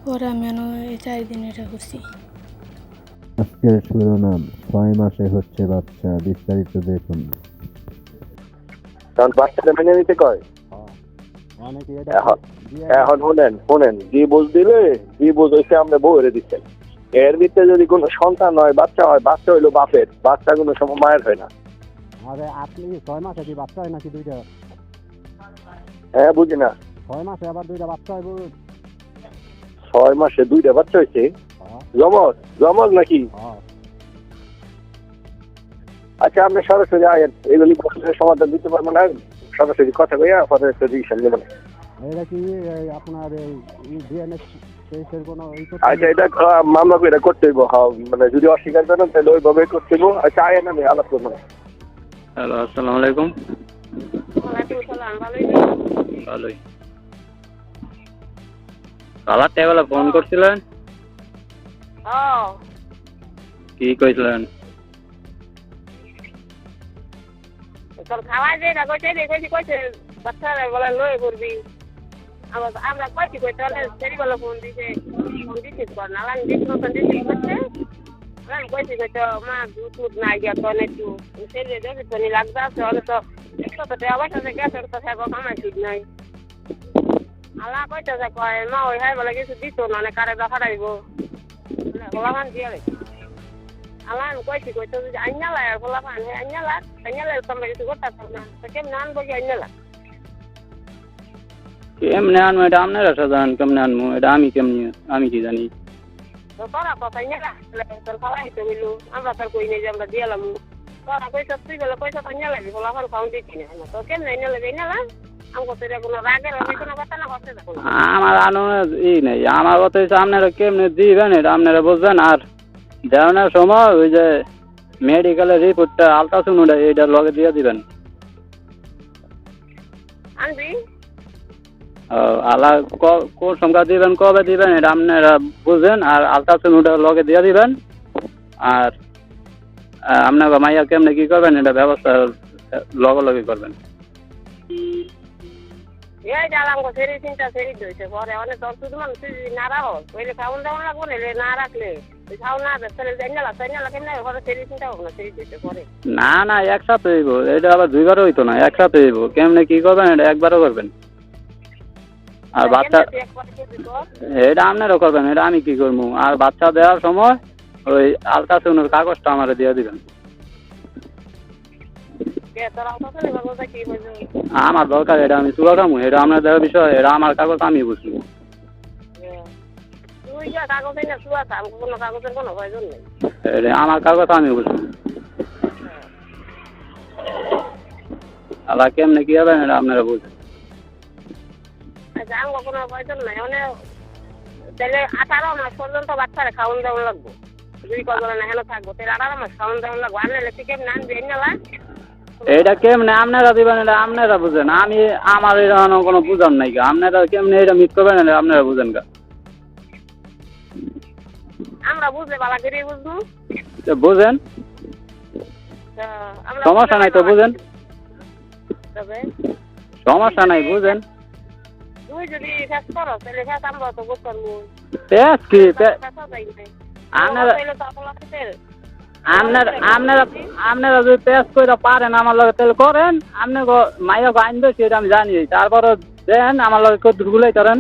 পরে আমি এই 4 দিন এটা করছি। আজকের শিরোনাম 6 মাসে হচ্ছে বাচ্চা, বিস্তারিত দেখুন। কারণ বাচ্চাটা মেনে নিতে কয়। এখন শোনেন ডিভোর্স দিলে ডিভোর্স হইছে আমরা বউরে দিচ্ছেন, এর ভিতরে যদি কোনো সন্তান হয় বাচ্চা হয়, বাচ্চা হইলো বাপের, বাচ্চা কোনো সময় মায়ের হয় না। আরে আপনি 6 মাসে কি বাচ্চা হয় নাকি দুইটা? হ্যাঁ বুঝি না। 6 মাসে আবার দুইটা বাচ্চা হয়? 6 মাসে 2টা বাচ্চা হয়েছে? জমজ জমজ নাকি? আচ্ছা আপনি সরাসরি আয়েন, এগুলি প্রশ্নের সমাধান দিতে পারবেন না, সরাসরি কথা কইয়া পরে ডিসিশন নেবেন। এটা কি আপনার ডিএনএ টেস্টের কোনো? আচ্ছা এটা মামলা করে করতে হইব, মানে যদি অস্বীকার করেন তাহলে ওইভাবে করতে হইব। আচ্ছা আয়েন আমি আলাপ করবো। হ্যালো, আসসালামু আলাইকুম। ভালোই। কালার টেবিলে ফোন করছিলেন? কি কইছিলেন? তোর খাওয়াই দে না, কইছে বাচ্চারা বলে লয়ে করবি। আমরা কইছি কই তাহলে সেরি বলে ফোন দিছে কর না, আমি দিছি নতুন দিছি করছে। আমি কইছি কই তো মা দুধ নাই গিয়া তো একটু সেরে দেবে তো নি লাগবে আছে, হলে তো একটু তো দেওয়া আছে গেছে তো থাকো কামাই ঠিক নাই। আল্লাহ কইতেছে কয় মা ওই হাই বলে কিছু দিত না, অনেক কারে দেখা রাখবো গোলাপান দিয়ে আল্লাহ। আমি কইছি কই তো যদি আইনালা গোলাপান হে আইনালা তোমরা কিছু করতে পারো না, তো কেমন আনবো কি আইনালা? কেমনে আনবো এটা আপনারা সাধারণ, কেমনে আনবো এটা আমি কি জানি? তো তোরা কথা আইনালা তোর খাওয়াই তো বললো, আমরা তোর কই নেই যে আমরা দিয়ালাম। তোরা কইসা তুই বলে পয়সা তো আইনালা গোলাপান খাওয়ান দিচ্ছি না, তো কেমন আইনালা? আমার আনো নেই, আমার কথা হচ্ছে আপনারা কেমনে দিবেন এটা আপনারা বুঝবেন। আর দেওয়ানোর সময় ওই যে মেডিকেলের রিপোর্টটা আলট্রাসাউন্ড এইটার লগে দিয়ে দিবেন। আল্লাহ কোন সংখ্যা দিবেন, কবে দিবেন এটা আপনারা বুঝেন। আর আলট্রাসাউন্ডের লগে দিয়ে দিবেন। আর আপনার মাইয়া কেমনে কি করবেন এটা ব্যবস্থা লগে করবেন। এই জালাম গো সেরি চিন্তা সেরি দইছে পরে অনেক তোর শুধু মানুষ না রাখো কইলে খাওন দাও না বলে না রাখলে খাও না তাহলে জানালা কেমন ঘরে সেরি চিন্তা হোক না সেরি দইছে পরে না একসাথে হইব, এটা আবার দুইবারও হইতো না, একসাথে হইব। কেমনে কি করবেন এটা একবারও করবেন। আর বাচ্চা এটা আপনারও করবেন, এটা আমি কি করবো। আর বাচ্চা দেওয়ার সময় ওই আলট্রাসাউন্ডের কাগজটা আমার দিয়ে দিবেন। আমার দরকার এটা আমি চুলা খামু, এটা আপনার দেওয়ার বিষয়, এটা আমার কাগজ আমি বুঝবো। আমার কাগজ আমি বুঝবো। আবার কেমনে কি হবে এটা আপনারা বুঝবেন। কোনো প্রয়োজন নাই, মানে তাহলে 18 মাস পর্যন্ত বাচ্চারা খাওয়ান দেওয়া লাগবো। যদি কথা না হেন থাকবো তাহলে 18 মাস খাওয়ান দেওয়া লাগবো। আনলে কেমন আনবে না এটা কেমনে আপনারা দিবেন এটা আপনারা বুঝেন। আমার এরকম কোনো বুঝান নাই। আপনারা কেমনে এটা মিট করবেন এটা আপনারা বুঝেন গা। আমরা বুঝলে বালা করে বুঝবো। বুঝেন, সমস্যা নাই তো বুঝেন, সমস্যা নাই বুঝেন। তুই যদি ফেস করো তাহলে ফেস আমরা তো বুঝতে পারবো। ফেস কি আপনারা যদি টেস্ট করে পারেন আমার লগে তাহলে করেন। আপনি মাইয়া আইন দিয়েছি এটা আমি জানি, তারপরে দেন আমার লগে কদ্দুর গুলাই করেন।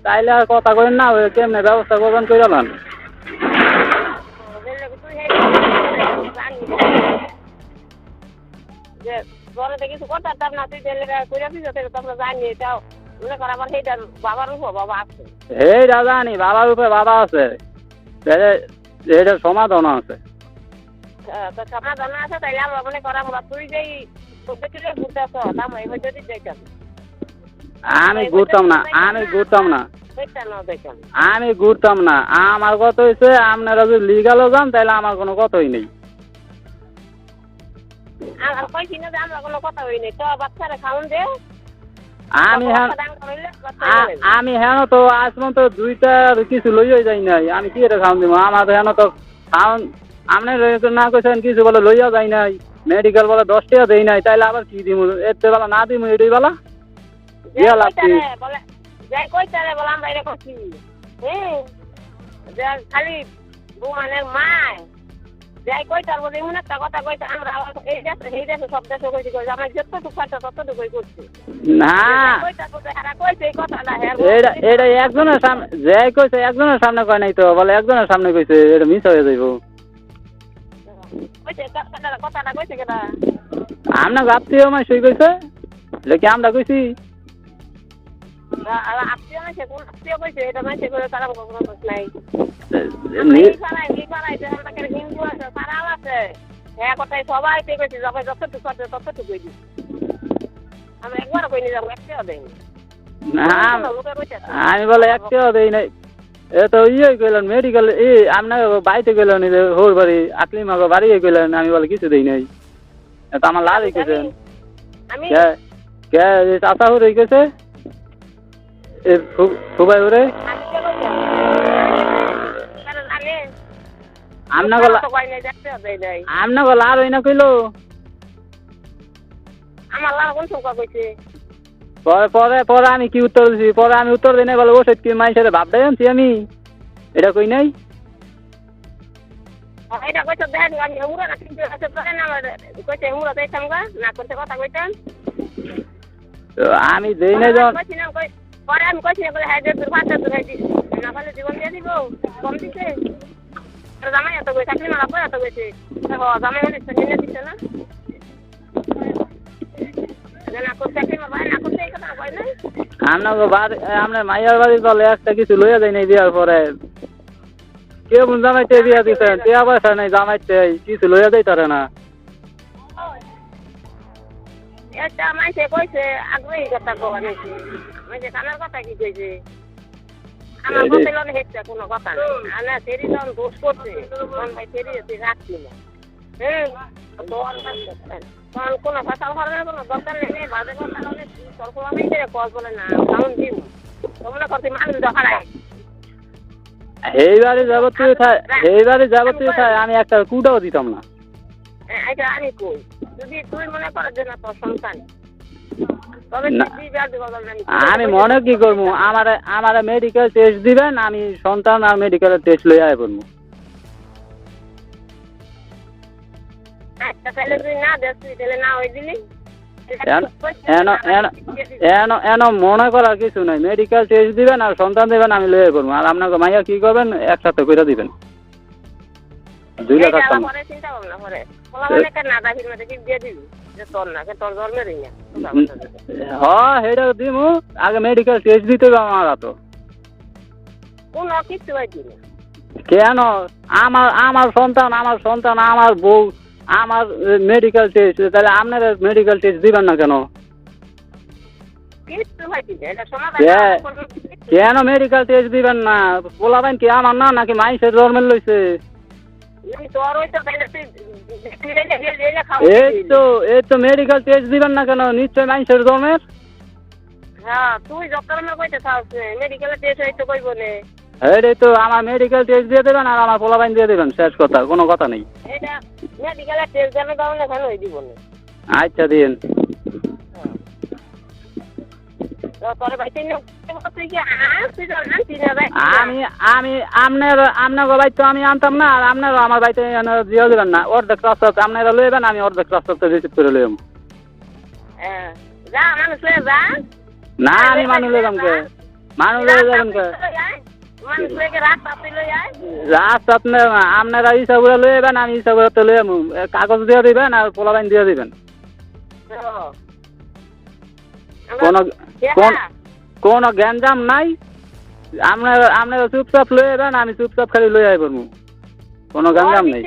তাইলে আর কথা করেন না, ওই কেমনে ব্যবস্থা করবেন করে দেন। কিছু করতাম না, তুই করে দিস তোমরা জানি এটাও মনে কর আমার সেইটার বাবার উপর বাবা আছে। এই জানি বাবার উপরে বাবা আছে, এটার সমাধান আছে। সমাধান আছে তাইলে আমরা মনে করা তুই যেই ঘুরতেছ আমরা এবার যদি যাইতাম। আমি ঘুরতাম না, আমার কথা হয়েছে আপনারা যদি লিগালও যান তাহলে আমার কোনো কথাই নেই। আমরা কোনো কথা হই নাই তো বাচ্চারা খাওন দে। আমি হেন তো আজ পর্যন্ত 2টার কিছু লইয়াই যাই নাই। আমি কি এটা খাওয়ান দিব? আমার হেন তো খাওয়ান আপনি না কইছেন কিছু বলে লইয়া যাই নাই। মেডিকেল বলে 10 টাকা দেই নাই, তাইলে আবার কি দিমু? এতে বেলা না দিমু, এটাই বেলা দিয়া লাগছি। বলে যাই কইতারে বলে আমরা এরকম কি যে খালি বুমানের মায় যাই কইতার বলে এমন একটা কথা কইতে আমরা এই দেশে সব দেশে কইছি কই আমার যতটুকু পারছে ততটুকুই করছি না কইতার বলে হারা কইছে এই কথাটা হ্যাঁ এটা একজনের সামনে যে কইছে, একজনের সামনে কয় নাই তো, বলে একজনের সামনে কইছে, এটা মিস হয়ে যাইব। কইছে কথাটা কইছে কেটা আমরা আত্মীয় মাই সই কইছে, কি আমরা কইছি? আত্মীয় নাই কোন আত্মীয় কইছে এটা নাই করে তারা কোনো দোষ নাই। হিন্দু আছে তারাও আছে হ্যাঁ কথাই সবাই কইছে যখন যতটুকু আছে ততটুকু কই দিই আমরা একবার কই নিয়ে যাবো একটাও দেয়নি। না আমি বলে একটাও দেই নাই। এ তো ইয়ে কইলেন মেডিকেল আপনার বাড়িতে গেলেন হোর বাড়ি আকলিমাগো বাড়ি গেলেন, আমি বলে কিছু দেই নাই। তো আমার লাভ হইতেছেন আমি কে চাষা হয়ে গেছে খুবাই ওরে আপনার লাভ হই না কইলো আমার লাভ কোন সংখ্যা কইছে পরে পরে আমি কি উত্তর দিছি? পরে আমি উত্তর দিই নাই, বলে ওষুধ কি মানুষের ভাব দেয় আনছি আমি, এটা কই নাই। এটা কইছো দেন আমি হুরা না কিন্তু আছে পরে না কইছে হুরা দেইতাম গা না করতে কথা কইতাম আমি দেই নাই যখন পরে আমি কইছি বলে হ্যাঁ যে তোর ভাষা তোর দিছি না বলে জীবন দিয়ে দিব কম দিছে জামাই এত কই চাকরি মারা পরে এত কইছে জামাই হলে নিয়ে দিছে না না করতে চাকরি মারা না করতে এই কথা কই না আপনার মাইয়ার বাড়ির বলে একটা কিছু লইয়া যায় নাই বিয়ার পরে কেউ জামাইতে বিয়া দিচ্ছেন, টিয়া পয়সা নাই জামাইতে কিছু লইয়া যাই তারে না। এটা মাইছে কইছে আগ্রহী কথা কওয়া নাকি মাইছে কামের কথা কি কইছে আমার কথা লনে হেচ্ছে কোনো কথা না আনা সেরি যখন দোষ করছে তখন ভাই সেরি এসে রাখছি না তখন কোনো ফসল করার কোনো দরকার নেই বাজে কথা হলে সরকার আমি কল বলে না কারণ দিব তোমরা করতে মানুষ দেখায় এইবারে যাবতীয় থাই আমি একটা কুটাও দিতাম না। এটা আমি কই যদি তুই মনে করার জন্য তোর সন্তান আমি মনে কি করবো? আমার মেডিকেল টেস্ট দিবেন, আমি সন্তান আর মেডিকেলের টেস্ট লইয়া করবো। আচ্ছা তাহলে তুই না দেখ তুই তাহলে না ওই দিলি এন মনে করার কিছু নাই। মেডিকেল টেস্ট দিবেন আর সন্তান দিবেন, আমি লইয়া করবো। আর আপনাকে মাইয়া কি করবেন একসাথে করে দিবেন 2 লাখ টাকা। চিন্তা ভাবনা করে না দাবির মধ্যে কি দিয়ে দিবি যে তোর না তোর জন্মেরই না হ্যাঁ সেটা দিমু, আগে মেডিকেল টেস্ট দিতে হবে আমার তো কোন কিছু হয়নি কেন? আমার সন্তান আমার বউ আমার মেডিকেল টেস্ট, তাহলে আপনারা মেডিকেল টেস্ট দিবেন না কেন? কেন মেডিকেল টেস্ট দিবেন না? বলাবেন কি আমার না নাকি মাইসের জন্মের লইছে? এই তো মেডিকেল টেস্ট দিবেন না কেন? নিশ্চয় মাইসের জন্মের। হ্যাঁ তুই ডক্টরের কইতে থাকছ মেডিকেল টেস্ট হইতো কইব না। এই তো আমার মেডিকেল টেস্ট দিয়ে দেবেন আর আমার পোলাবাইন দিয়ে দেবেন, শেষ কথা, কোনো কথা নেই। এটা মেডিকেল টেস্ট জানা দাও না কেন হই দিব না। আচ্ছা দিন। তোর ভাই তিন তুই কি তুই আনতি না ভাই? আমি আপনার ভাই তো আমি আনতাম না, আর আপনারা আমার ভাইতে দিয়ে দেবেন না। অর্ধেক রাস্তা আপনারা লইবেন, আমি অর্ধেক রাস্তা রিসিভ করে লইম। যা মানুষ লয়ে যা না আমি মানুষ লইলাম কে? মানুষ লয়ে যাবেন কে? রাস্তা আপনারা হিসাব করে লইবেন, আমি হিসাব করে লইম। কাগজ দিয়ে দিবেন আর পোলাবাইন দিয়ে দিবেন। কোন গ্যাঞ্জাম নাই। আপনারা চুপচাপ লয়ে যান, আমি চুপচাপ খালি লই আইব। কোনো গ্যাঞ্জাম নেই।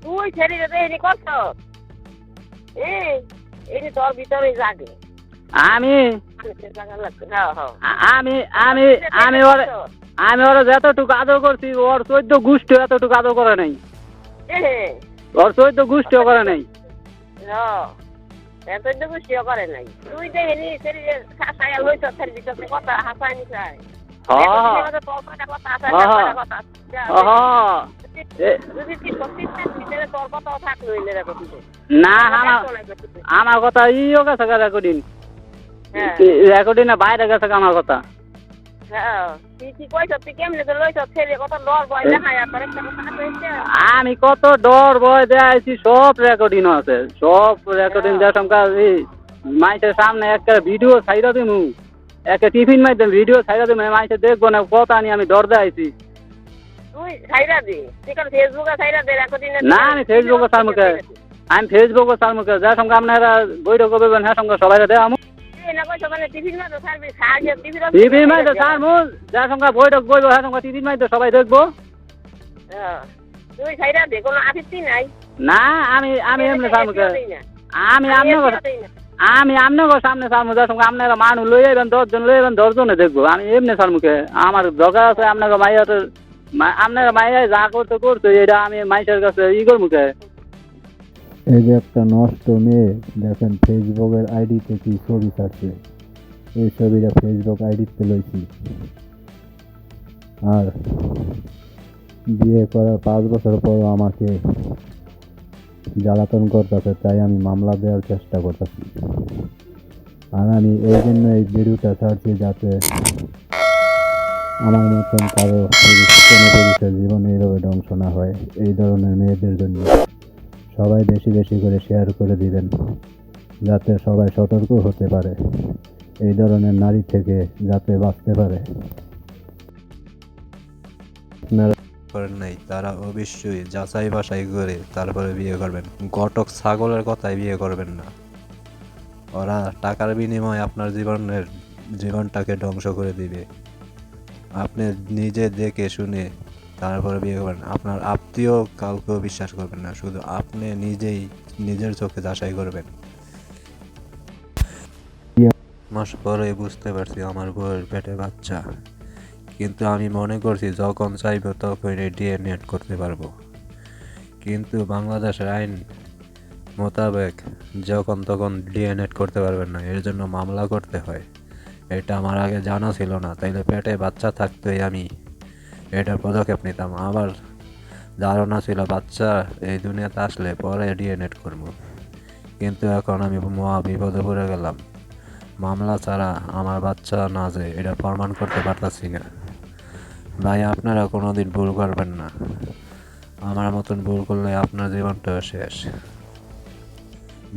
তুই ছেড়ে দে এনি কত এই তোর ভিতরে জাগে আমি ওরা যতটুকু আদর করছি, ওর 14 গোষ্ঠী এতটুকু আদর করে নাই। ওর 14 গোষ্ঠীও করে নাই। করে নাই তুই দেখি হাসাই লইছ কথা হাসাই নিছাই যদি তোর কথাও থাকলো এলে রেকর্ড দিতে না আমার কথা ইও গেছে রেকর্ডিং হ্যাঁ রেকর্ডিং না বাইরে গেছে আমার কথা হ্যাঁ তুই কইছ তুই কেমনে তো লইছ ছেলে কত লড় ভয় দেখায় আর তোর একটা কথা কইছে আমি কত ডর ভয় দেখাইছি সব রেকর্ডিং আছে সব রেকর্ডিং দেখাম এই মাইসের সামনে একটা ভিডিও ছাইরা দিমু একটা টিফিন মাইতে ভিডিও ছাইরা দিমু মাইসে দেখবো না কথা নিয়ে আমি ডর দেখাইছি তুই ছাইরা দে তুই কাল ফেসবুকে ছাইরা দে রেকর্ডিং না আমি ফেসবুকে সারমুখে আমি ফেসবুকে সারমুখে যার সঙ্গে আপনারা বৈঠক করবেন হ্যাঁ সঙ্গে সবাই দেখামু না কইছ মানে টিফিন মাইতে ছাড়বি সাহায্য টিফিন মাইতে সারমু যার সঙ্গে বৈঠক বইব হ্যাঁ সঙ্গে টিফিন মাইতে সবাই দেখবো হ্যাঁ তুই ছাইরা দে কোনো আপত্তি নাই না আমি এমনি সারমুখে আমি আপনাকে সামনে সারমু যার সঙ্গে আপনারা মানুষ লই যাবেন 10 জন লই যাবেন 10 জনে দেখবো আমি এমনি সারমুখে আমার দরকার আছে আপনাকে মাইয়াতে আপনারা মাইয়া যা করতে এটা আমি মাইসের কাছে করমুখে এই যে একটা নষ্ট মেয়ে দেখেন ফেসবুকের আইডিতে কি ছবি ছাড়ছে, এই ছবিটা ফেসবুক আইডিতে লইছি। আর বিয়ে করার 5 বছর পর আমাকে জ্বালাতন করতেছে, তাই আমি মামলা দেওয়ার চেষ্টা করতেছি। আর আমি এই জন্য এই ভিডিওটা ছাড়ছি যাতে আমার মতন কারো কোনো পুরুষের জীবনে এইভাবে ধ্বংস না হয়। এই ধরনের মেয়েদের জন্য সবাই বেশি বেশি করে শেয়ার করে দিবেন যাতে সবাই সতর্ক হতে পারে, এই ধরনের নারী থেকে যাতে বাঁচতে পারে। আপনারা করেন নাই তারা অবশ্যই যাচাই বাছাই করে তারপরে বিয়ে করবেন। ঘটক ছাগলের কথায় বিয়ে করবেন না। ওরা টাকার বিনিময়ে আপনার জীবনটাকে ধ্বংস করে দিবে। আপনি নিজে দেখে শুনে তারপরে বিয়ে করবেন। আপনার আত্মীয় কাউকেও বিশ্বাস করবেন না, শুধু আপনি নিজেই নিজের চোখে যাচাই করবেন। মাস পরে বুঝতে পারছি আমার বউয়ের পেটে বাচ্চা, কিন্তু আমি মনে করছি যখন চাইব তখন ডিএনএ করতে পারবো। কিন্তু বাংলাদেশের আইন মোতাবেক যখন তখন ডিএনএ করতে পারবেন না, এর জন্য মামলা করতে হয়। এটা আমার আগে জানা ছিল না, তাইলে পেটে বাচ্চা থাকতেই আমি এটার পদক্ষেপ নিতাম। আবার ধারণা ছিল বাচ্চা এই দুনিয়াতে আসলে পরে ডিএনএ করবো, কিন্তু এখন আমি মহা বিপদে পড়ে গেলাম। মামলা ছাড়া আমার বাচ্চা না যে এটা প্রমাণ করতে পারতাছি না। ভাই আপনারা কোনোদিন ভুল করবেন না, আমার মতন ভুল করলে আপনার জীবনটা শেষ।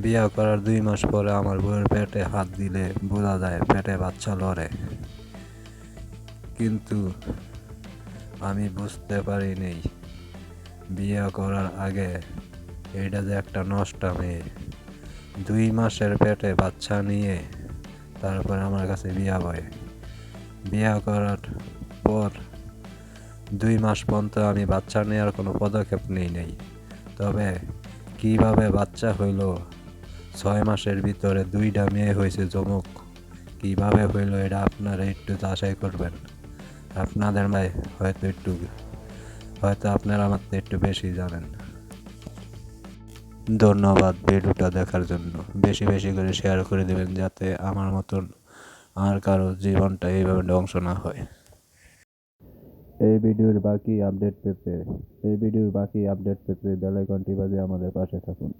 বিয়ে করার 2 মাস পরে আমার বউয়ের পেটে হাত দিলে বোঝা যায় পেটে বাচ্চা লড়ে, কিন্তু আমি বুঝতে পারিনি বিয়ে করার আগে এটা যে একটা নষ্ট মেয়ে। 2 মাসের পেটে বাচ্চা নিয়ে তারপরে আমার কাছে বিয়া হয়। বিয়ে করার পর 2 মাস পর্যন্ত আমি বাচ্চা নেওয়ার কোনো পদক্ষেপ নেই। তবে কিভাবে বাচ্চা হইল, 6 মাসের ভিতরে 2টা মেয়ে হয়েছে জমক, কিভাবে হইল এটা আপনারা একটু যাচাই করবেন। আপনাদের ভাই হয়তো আপনারা আমার একটু বেশি জানেন। ধন্যবাদ ভিডিওটা দেখার জন্য। বেশি বেশি করে শেয়ার করে দেবেন যাতে আমার মতন আর কারো জীবনটা এইভাবে ধ্বংস না হয়। এই ভিডিওর বাকি আপডেট পেতে বেল আইকনটি বাজিয়ে আমাদের পাশে থাকুন।